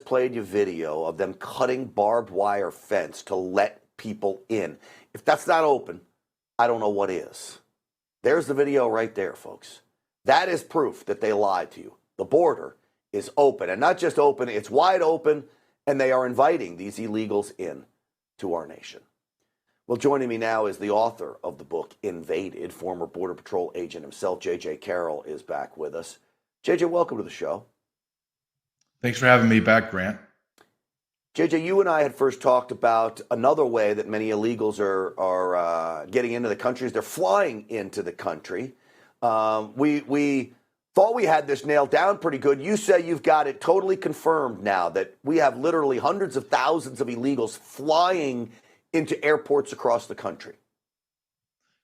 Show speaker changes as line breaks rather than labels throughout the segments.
played you video of them cutting barbed wire fence to let people in. If that's not open, I don't know what is. There's the video right there, folks. That is proof that they lied to you. The border is open, and not just open, it's wide open, and they are inviting these illegals in to our nation. Well, joining me now is the author of the book, Invaded, former Border Patrol agent himself, J.J. Carroll, is back with us. J.J., welcome to the show.
Thanks for having me back, Grant.
J.J., you and I had first talked about another way that many illegals are getting into the country is they're flying into the country. We thought we had this nailed down pretty good. You say you've got it totally confirmed now that we have literally hundreds of thousands of illegals flying into airports across the country.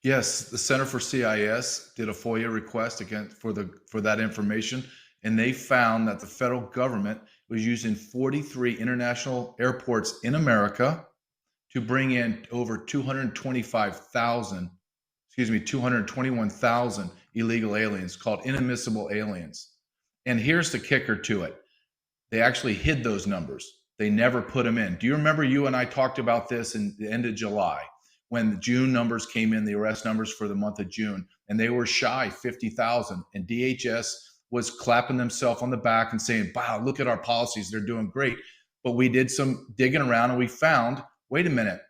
Yes, the Center for CIS did a FOIA request again for that information, and they found that the federal government was using 43 international airports in America to bring in over 221,000 illegal aliens called inadmissible aliens. And here's the kicker to it. They actually hid those numbers. They never put them in. Do you remember you and I talked about this in the end of July when the June numbers came in, the arrest numbers for the month of June, and they were shy 50,000, and DHS was clapping themselves on the back and saying, wow, look at our policies. They're doing great. But we did some digging around and we found, wait a minute,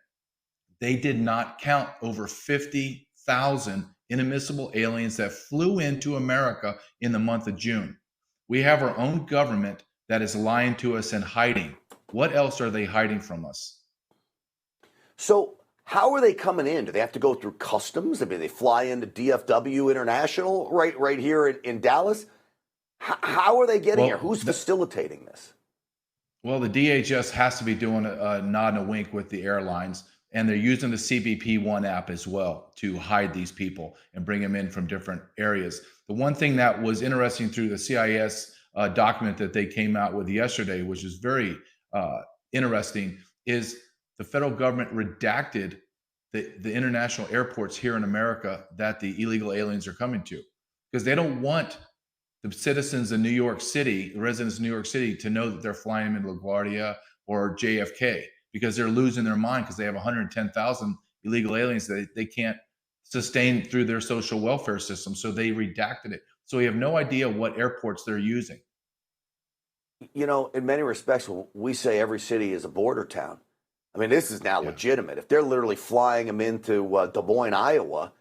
they did not count over 50,000 inadmissible aliens that flew into America in the month of June. We have our own government that is lying to us and hiding. What else are they hiding from us?
So how are they coming in? Do they have to go through customs? I mean, they fly into DFW International right here in Dallas? How are they getting here? Who's facilitating this?
Well, the DHS has to be doing a nod and a wink with the airlines, and they're using the CBP One app as well to hide these people and bring them in from different areas. The one thing that was interesting through the CIS document that they came out with yesterday, which is very interesting, is the federal government redacted the international airports here in America that the illegal aliens are coming to, because they don't want the citizens in New York City, the residents of New York City, to know that they're flying them in LaGuardia or JFK, because they're losing their mind because they have 110,000 illegal aliens that they can't sustain through their social welfare system. So they redacted it. So we have no idea what airports they're using.
You know, in many respects, we say every city is a border town. I mean, this is now legitimate. If they're literally flying them into Des Moines, Iowa,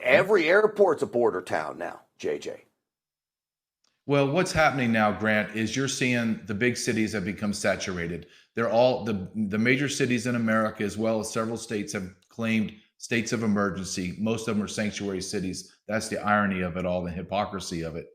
every airport's a border town now, JJ.
Well, what's happening now, Grant, is you're seeing the big cities have become saturated. They're all the major cities in America, as well as several states, have claimed states of emergency. Most of them are sanctuary cities. That's the irony of it all, the hypocrisy of it.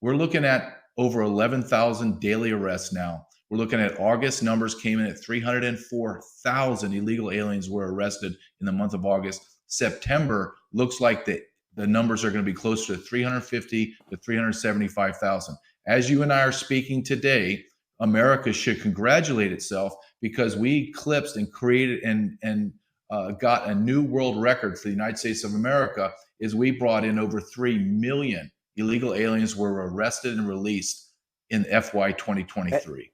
We're looking at over 11,000 daily arrests now. We're looking at August numbers came in at 304,000 illegal aliens were arrested in the month of August. September looks like the numbers are going to be closer to 350 to 375,000. As you and I are speaking today, America should congratulate itself because we eclipsed and created and got a new world record for the United States of America. Is we brought in over 3 million illegal aliens were arrested and released in FY 2023.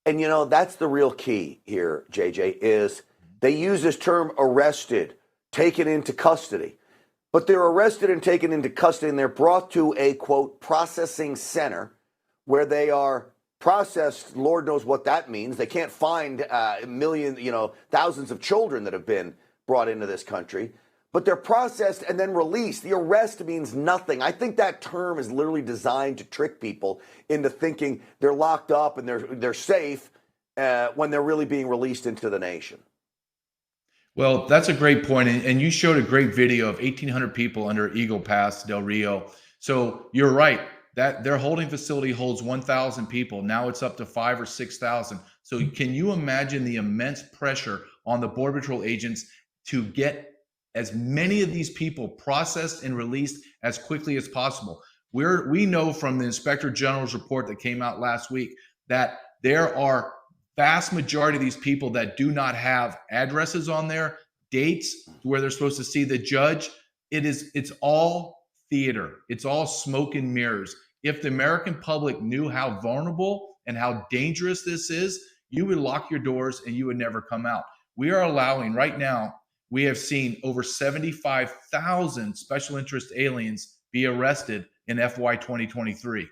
And you know, that's the real key here, JJ, is they use this term arrested, taken into custody. But they're arrested and taken into custody, and they're brought to a, quote, processing center where they are processed. Lord knows what that means. They can't find thousands of children that have been brought into this country. But they're processed and then released. The arrest means nothing. I think that term is literally designed to trick people into thinking they're locked up and they're safe when they're really being released into the nation.
Well, that's a great point. And you showed a great video of 1,800 people under Eagle Pass, Del Rio. So you're right. That their holding facility holds 1,000 people. Now it's up to 5,000 or 6,000. So can you imagine the immense pressure on the Border Patrol agents to get as many of these people processed and released as quickly as possible? We know from the Inspector General's report that came out last week that there are vast majority of these people that do not have addresses on there, dates where they're supposed to see the judge. It's all theater. It's all smoke and mirrors. If the American public knew how vulnerable and how dangerous this is, you would lock your doors and you would never come out. We are allowing right now, we have seen over 75,000 special interest aliens be arrested in FY 2023.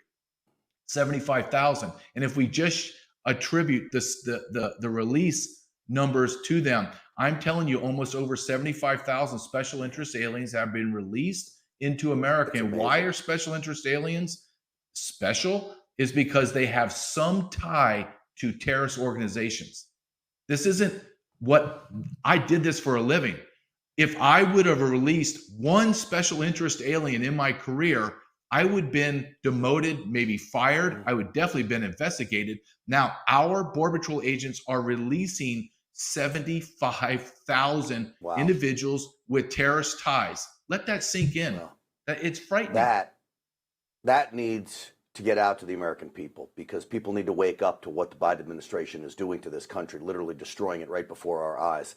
75,000. And if we just attribute the release numbers to them, I'm telling you, almost over 75,000 special interest aliens have been released into America. And why are special interest aliens special? Is because they have some tie to terrorist organizations. This isn't what I did this for a living. If I would have released one special interest alien in my career, I would have been demoted, maybe fired. I would definitely been investigated. Now, our Border Patrol agents are releasing 75,000 individuals with terrorist ties. Let that sink in. It's frightening.
That needs to get out to the American people, because people need to wake up to what the Biden administration is doing to this country, literally destroying it right before our eyes.